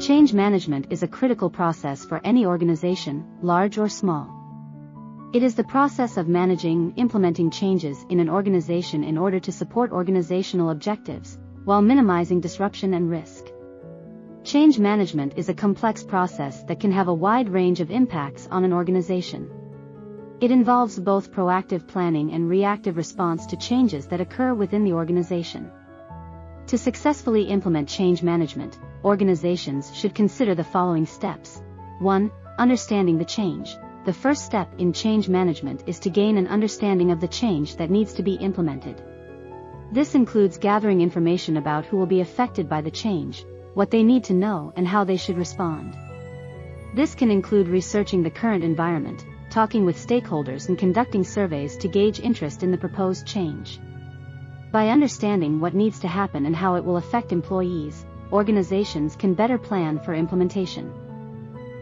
Change management is a critical process for any organization, large or small. It is the process of managing, implementing changes in an organization in order to support organizational objectives, while minimizing disruption and risk. Change management is a complex process that can have a wide range of impacts on an organization. It involves both proactive planning and reactive response to changes that occur within the organization. To successfully implement change management, organizations should consider the following steps. 1. Understanding the change. The first step in change management is to gain an understanding of the change that needs to be implemented. This includes gathering information about who will be affected by the change, what they need to know, and how they should respond. This can include researching the current environment, talking with stakeholders, and conducting surveys to gauge interest in the proposed change. By understanding what needs to happen and how it will affect employees, organizations can better plan for implementation.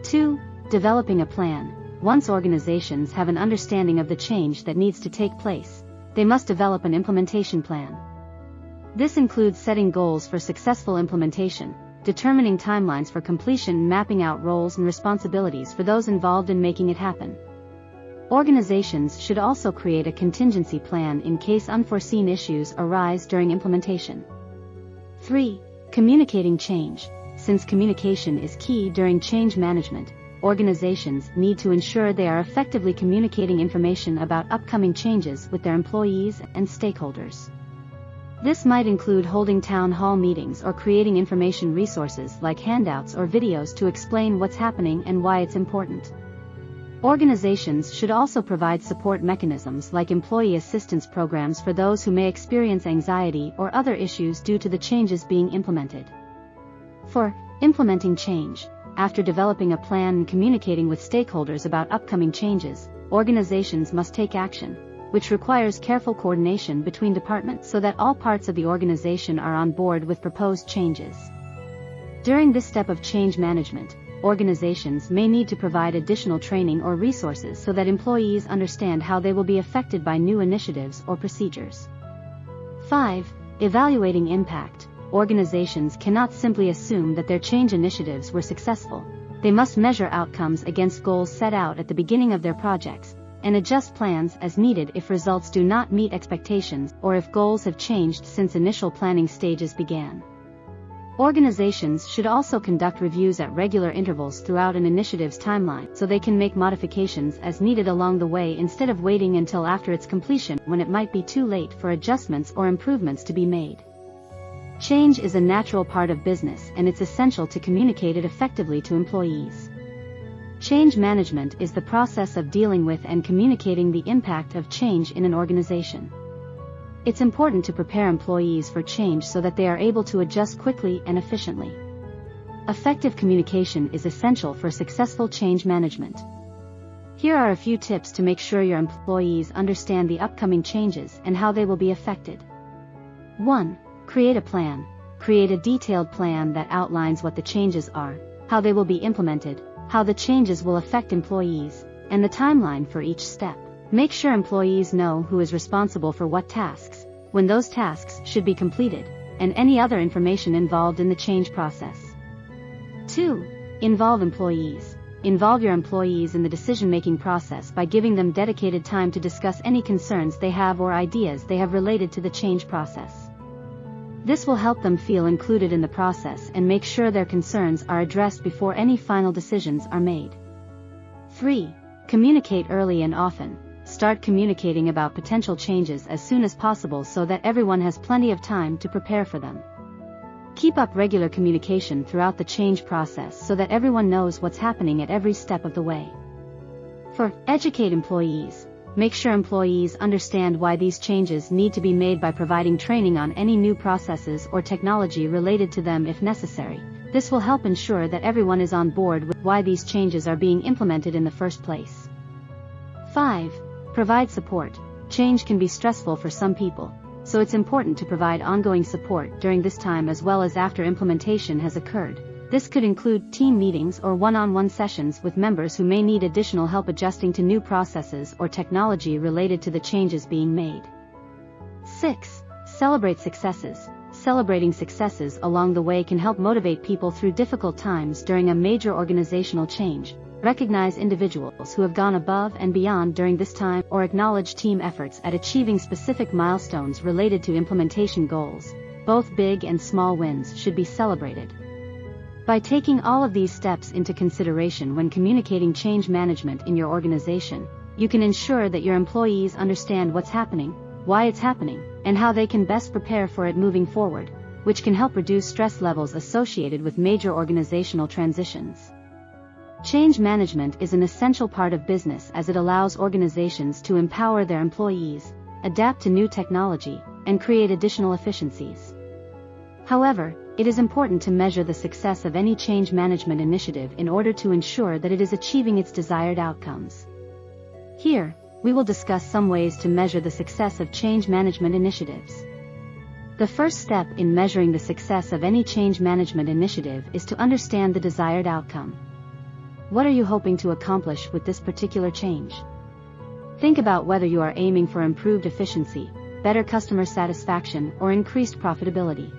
2. Developing a plan. Once organizations have an understanding of the change that needs to take place, they must develop an implementation plan. This includes setting goals for successful implementation, determining timelines for completion, and mapping out roles and responsibilities for those involved in making it happen. Organizations should also create a contingency plan in case unforeseen issues arise during implementation. 3. Communicating change. Since communication is key during change management, organizations need to ensure they are effectively communicating information about upcoming changes with their employees and stakeholders. This might include holding town hall meetings or creating information resources like handouts or videos to explain what's happening and why it's important. Organizations should also provide support mechanisms like employee assistance programs for those who may experience anxiety or other issues due to the changes being implemented. 4. Implementing change. After developing a plan and communicating with stakeholders about upcoming changes, organizations must take action, which requires careful coordination between departments so that all parts of the organization are on board with proposed changes. During this step of change management, organizations may need to provide additional training or resources so that employees understand how they will be affected by new initiatives or procedures. 5. Evaluating impact. Organizations cannot simply assume that their change initiatives were successful. They must measure outcomes against goals set out at the beginning of their projects, and adjust plans as needed if results do not meet expectations or if goals have changed since initial planning stages began. Organizations should also conduct reviews at regular intervals throughout an initiative's timeline so they can make modifications as needed along the way instead of waiting until after its completion when it might be too late for adjustments or improvements to be made. Change is a natural part of business, and it's essential to communicate it effectively to employees. Change management is the process of dealing with and communicating the impact of change in an organization. It's important to prepare employees for change so that they are able to adjust quickly and efficiently. Effective communication is essential for successful change management. Here are a few tips to make sure your employees understand the upcoming changes and how they will be affected. 1. Create a plan. Create a detailed plan that outlines what the changes are, how they will be implemented, how the changes will affect employees, and the timeline for each step. Make sure employees know who is responsible for what tasks, when those tasks should be completed, and any other information involved in the change process. 2. Involve employees. Involve your employees in the decision-making process by giving them dedicated time to discuss any concerns they have or ideas they have related to the change process. This will help them feel included in the process and make sure their concerns are addressed before any final decisions are made. 3. Communicate early and often. Start communicating about potential changes as soon as possible so that everyone has plenty of time to prepare for them. Keep up regular communication throughout the change process so that everyone knows what's happening at every step of the way. 4. Educate employees. Make sure employees understand why these changes need to be made by providing training on any new processes or technology related to them if necessary. This will help ensure that everyone is on board with why these changes are being implemented in the first place. 5. Provide support. Change can be stressful for some people, so it's important to provide ongoing support during this time as well as after implementation has occurred. This could include team meetings or one-on-one sessions with members who may need additional help adjusting to new processes or technology related to the changes being made. 6. Celebrate successes. celebrating successes along the way can help motivate people through difficult times during a major organizational change. Recognize individuals who have gone above and beyond during this time, or acknowledge team efforts at achieving specific milestones related to implementation goals. Both big and small wins should be celebrated. By taking all of these steps into consideration when communicating change management in your organization, you can ensure that your employees understand what's happening, why it's happening, and how they can best prepare for it moving forward, which can help reduce stress levels associated with major organizational transitions. Change management is an essential part of business as it allows organizations to empower their employees, adapt to new technology, and create additional efficiencies. However, it is important to measure the success of any change management initiative in order to ensure that it is achieving its desired outcomes. Here, we will discuss some ways to measure the success of change management initiatives. The first step in measuring the success of any change management initiative is to understand the desired outcome. What are you hoping to accomplish with this particular change? Think about whether you are aiming for improved efficiency, better customer satisfaction, or increased profitability.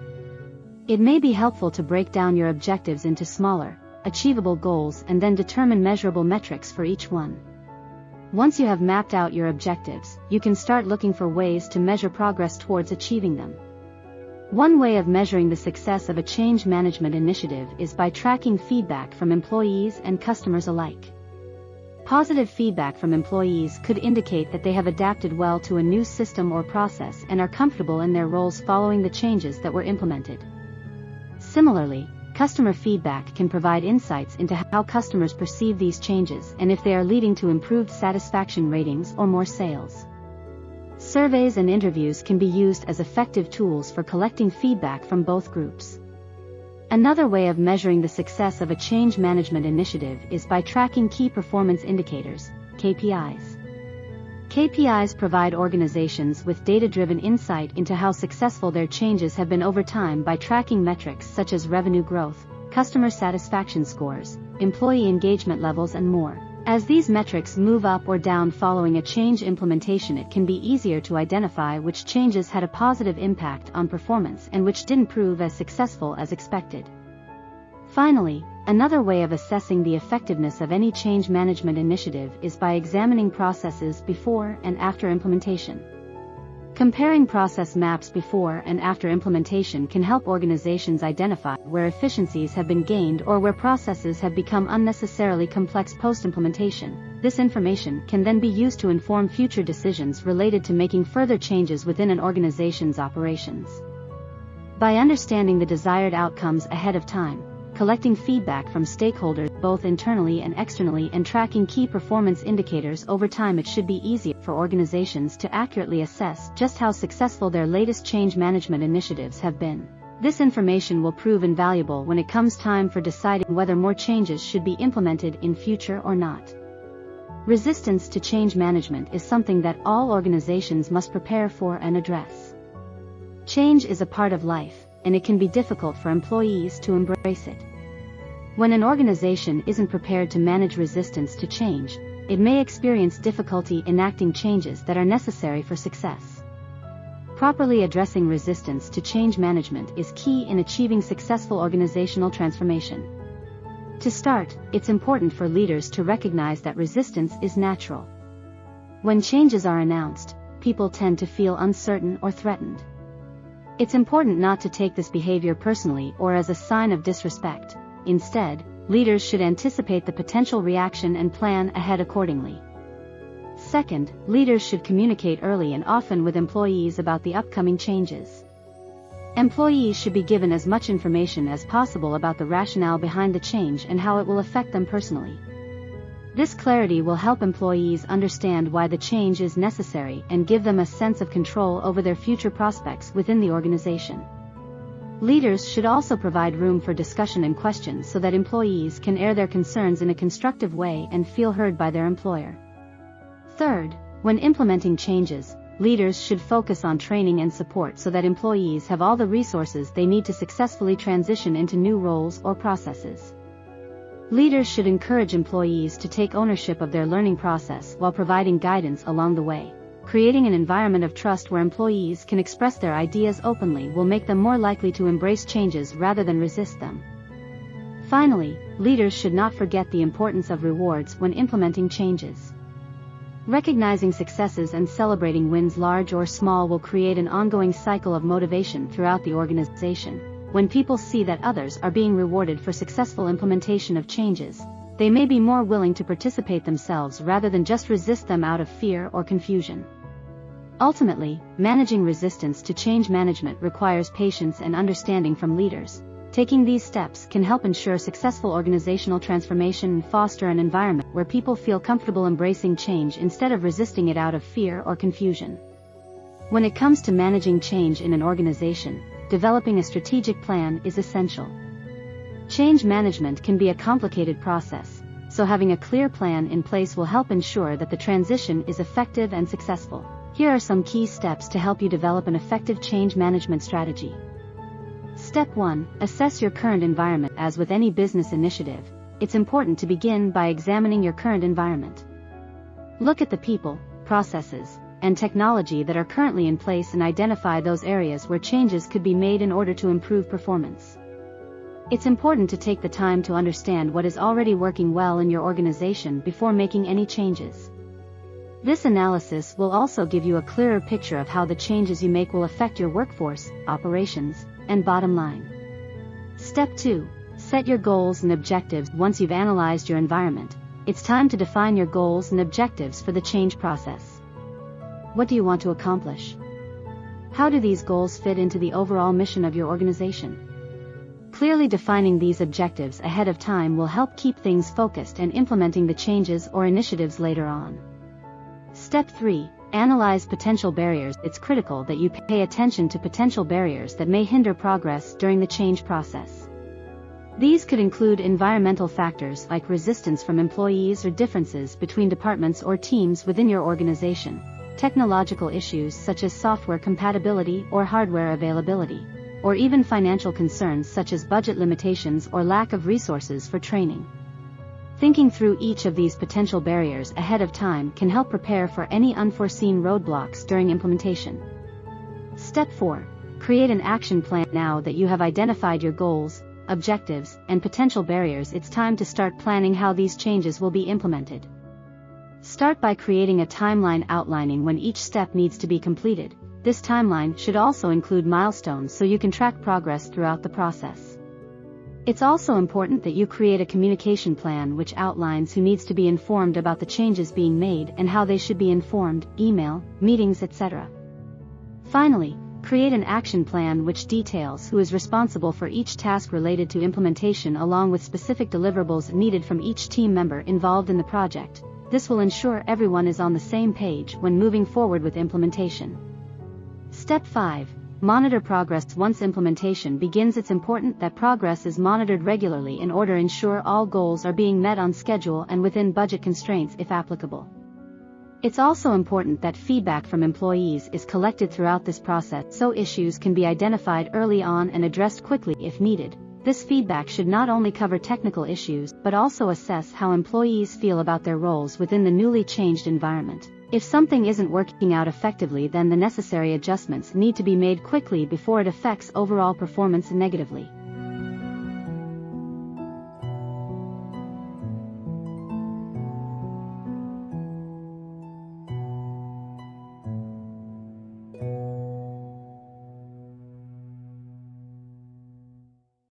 It may be helpful to break down your objectives into smaller, achievable goals and then determine measurable metrics for each one. Once you have mapped out your objectives, you can start looking for ways to measure progress towards achieving them. One way of measuring the success of a change management initiative is by tracking feedback from employees and customers alike. Positive feedback from employees could indicate that they have adapted well to a new system or process and are comfortable in their roles following the changes that were implemented. Similarly, customer feedback can provide insights into how customers perceive these changes and if they are leading to improved satisfaction ratings or more sales. Surveys and interviews can be used as effective tools for collecting feedback from both groups. Another way of measuring the success of a change management initiative is by tracking key performance indicators, KPIs. KPIs provide organizations with data-driven insight into how successful their changes have been over time by tracking metrics such as revenue growth, customer satisfaction scores, employee engagement levels, and more. As these metrics move up or down following a change implementation, it can be easier to identify which changes had a positive impact on performance and which didn't prove as successful as expected. Finally, another way of assessing the effectiveness of any change management initiative is by examining processes before and after implementation. Comparing process maps before and after implementation can help organizations identify where efficiencies have been gained or where processes have become unnecessarily complex post-implementation. This information can then be used to inform future decisions related to making further changes within an organization's operations. By understanding the desired outcomes ahead of time, collecting feedback from stakeholders both internally and externally, and tracking key performance indicators over time, it should be easier for organizations to accurately assess just how successful their latest change management initiatives have been. This information will prove invaluable when it comes time for deciding whether more changes should be implemented in future or not. Resistance to change management is something that all organizations must prepare for and address. Change is a part of life, and it can be difficult for employees to embrace it. When an organization isn't prepared to manage resistance to change, it may experience difficulty enacting changes that are necessary for success. Properly addressing resistance to change management is key in achieving successful organizational transformation. To start, it's important for leaders to recognize that resistance is natural. When changes are announced, people tend to feel uncertain or threatened. It's important not to take this behavior personally or as a sign of disrespect. Instead, leaders should anticipate the potential reaction and plan ahead accordingly. Second, leaders should communicate early and often with employees about the upcoming changes. Employees should be given as much information as possible about the rationale behind the change and how it will affect them personally. This clarity will help employees understand why the change is necessary and give them a sense of control over their future prospects within the organization. Leaders should also provide room for discussion and questions so that employees can air their concerns in a constructive way and feel heard by their employer. Third, when implementing changes, leaders should focus on training and support so that employees have all the resources they need to successfully transition into new roles or processes. Leaders should encourage employees to take ownership of their learning process while providing guidance along the way. creating an environment of trust where employees can express their ideas openly will make them more likely to embrace changes rather than resist them. Finally, leaders should not forget the importance of rewards when implementing changes. Recognizing successes and celebrating wins, large or small, will create an ongoing cycle of motivation throughout the organization. When people see that others are being rewarded for successful implementation of changes, they may be more willing to participate themselves rather than just resist them out of fear or confusion. Ultimately, managing resistance to change management requires patience and understanding from leaders. Taking these steps can help ensure successful organizational transformation and foster an environment where people feel comfortable embracing change instead of resisting it out of fear or confusion. When it comes to managing change in an organization, developing a strategic plan is essential. Change management can be a complicated process, so having a clear plan in place will help ensure that the transition is effective and successful. Here are some key steps to help you develop an effective change management strategy. Step 1. Assess your current environment. As with any business initiative, it's important to begin by examining your current environment. Look at the people, processes, and technology that are currently in place and identify those areas where changes could be made in order to improve performance. It's important to take the time to understand what is already working well in your organization before making any changes. This analysis will also give you a clearer picture of how the changes you make will affect your workforce, operations, and bottom line. Step 2. Set your goals and objectives. Once you've analyzed your environment, it's time to define your goals and objectives for the change process. What do you want to accomplish? How do these goals fit into the overall mission of your organization? Clearly defining these objectives ahead of time will help keep things focused and implementing the changes or initiatives later on. Step 3. Analyze potential barriers. It's critical that you pay attention to potential barriers that may hinder progress during the change process. These could include environmental factors like resistance from employees or differences between departments or teams within your organization, technological issues such as software compatibility or hardware availability, or even financial concerns such as budget limitations or lack of resources for training. Thinking through each of these potential barriers ahead of time can help prepare for any unforeseen roadblocks during implementation. Step 4. Create an action plan. Now that you have identified your goals, objectives, and potential barriers, it's time to start planning how these changes will be implemented. Start by creating a timeline outlining when each step needs to be completed. This timeline should also include milestones so you can track progress throughout the process. It's also important that you create a communication plan which outlines who needs to be informed about the changes being made and how they should be informed, email, meetings, etc. Finally, create an action plan which details who is responsible for each task related to implementation along with specific deliverables needed from each team member involved in the project. This will ensure everyone is on the same page when moving forward with implementation. Step 5. Monitor progress. Once implementation begins, it's important that progress is monitored regularly in order to ensure all goals are being met on schedule and within budget constraints if applicable. It's also important that feedback from employees is collected throughout this process so issues can be identified early on and addressed quickly if needed. This feedback should not only cover technical issues but also assess how employees feel about their roles within the newly changed environment. If something isn't working out effectively, then the necessary adjustments need to be made quickly before it affects overall performance negatively.